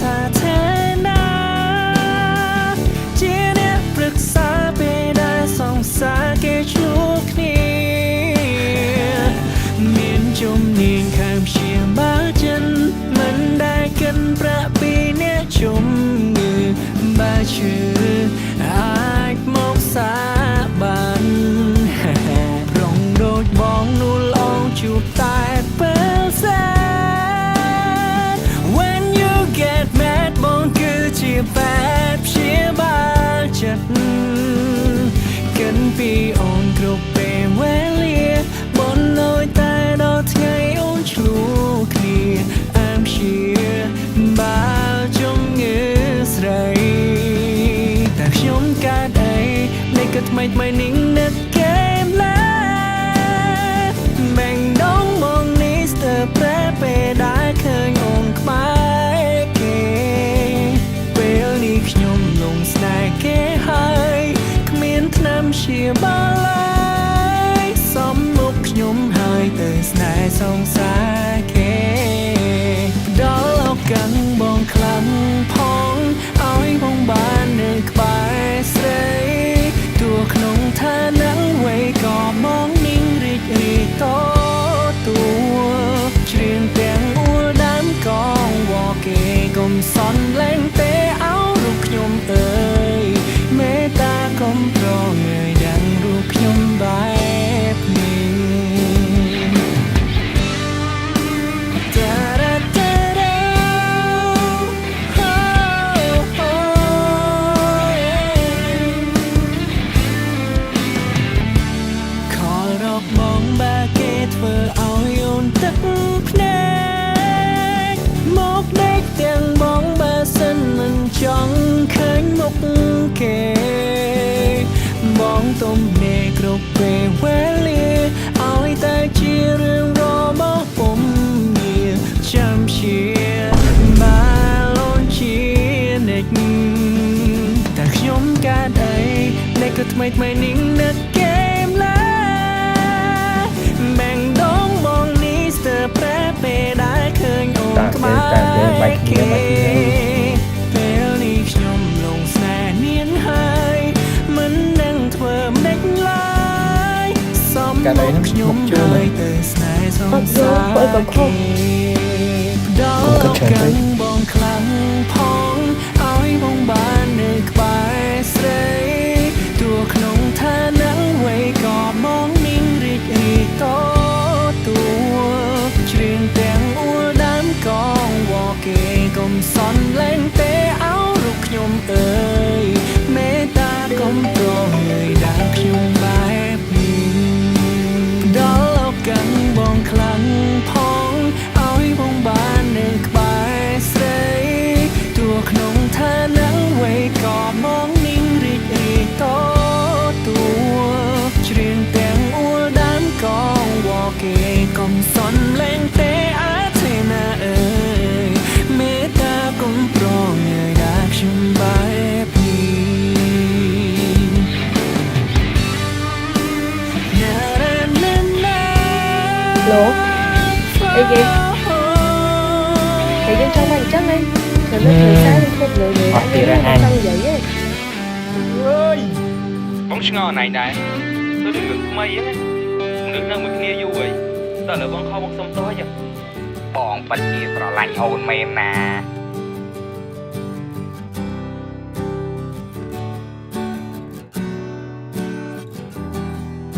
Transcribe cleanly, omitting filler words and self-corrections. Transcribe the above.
ថាแท้ណាជាអ្នកប្រឹក្សាពេលដែលសង្សារគេជួបគ្នាមានជំនាញខាងព្យាបាលចិត្តមិនដែលកិនប្រាក់ពីអ្នកជំងឺបើឈឺអាចមកសាបានរងដូចបងនួលអងជួបតែពេលសែន When you get mad បងគឺជាបែបព្យាបាលចិត្តកិនពីអូនគ្រប់ពេលវេលាបងនៅតែដល់ថ្ងៃអូនឆ្លួគ្នាអាមជាបាល់ជំងឺស្រីតែខ្ញុំកើតអីនៃក៏ថ្មីនេះនឹកកែមឡាបែងដងមកនេះស្ទើរប្រែពេលដែលឃើញអូនក្បែរគេពេលនេះខ្ញុំលងស្នេហ៍គេហើយគ្មានថ្នាំព្យាបាលឡើយសំមុខខ្ញុំហើយទៅស្នេហ៍សងសារគេដល់ឱកាសបងខ្លាំងផងឲ្យបងបាននៅក្បែរស្រីទោះក្នុងឋានៈអ្វីក៏មកนิ่งរីករាយតទួច្រៀងទាំងអួលដើមកងវ៉គេកុំសន់លែងទេអោរូបខ្ញុំអើយមេត្តាកុំប្រងើយดังរូបខ្ញុំបែបនេះបងបាគេធ្វើឲ្យអូនទឹកភ្នែកមកដេកទាំងបងបើសិនមិនចង់ឃើញមុខគេបងទុំនេគ្រប់ពេលវេលាឲ្យតែជារឿងរបស់ពុំមានចាំជាបាលូនជានិចតែខ្ញុំកើតអីអ្នកក៏ថ្មីនេះនឹកគេមឡាបែងដងបងនេះស្ទើរប្រែពេលដែលឃើញអូនក្បែរគេពេលនេះខ្ញុំលងស្នេហ៍នាងហើយមិននឹងធ្វើមិនឡើយសំមកខ្ញុំហើយទៅស្នេហ៍សងសារគេដល់កាន់បងខ្លាំងផងឲ្យបងបាននៅក្បែរស្រីទោះក្នុងឋានៈអ្វីក៏មកนิ่งរីករាយតទួច្រៀងទាំងអួលដើមកងវ៉គេកុំសន់លែងទេអោរូបខ្ញុំអើយមេត្តាកុំប្រងើយដើមខ្ញុំបែបនេះដល់ឱកាសបងខ្លាំងផងឲ្យបងបាននៅក្បែរស្រីទោះក្នុងឋានៈអ្វីក៏មកนิ่งរីករាយតទួច្រៀងទាំងអួលដើមកងវ៉គេកុំសន់លែងទេអាទេណាអើយមេត្តាកុំប្រងើយដើមខ្ញុំបែបនេះLỗ Ê kìa Thì dân trong mình chắc đi Rồi nó thời sáng không lựa người đã nghe nó xong vậy á ơi bóng ngò này này tôi được được mây á được nơi mình nghe vui vậy sao lại bóng không bóng sông tối vậy bọn bạch kia rồi lạnh ồn mềm nè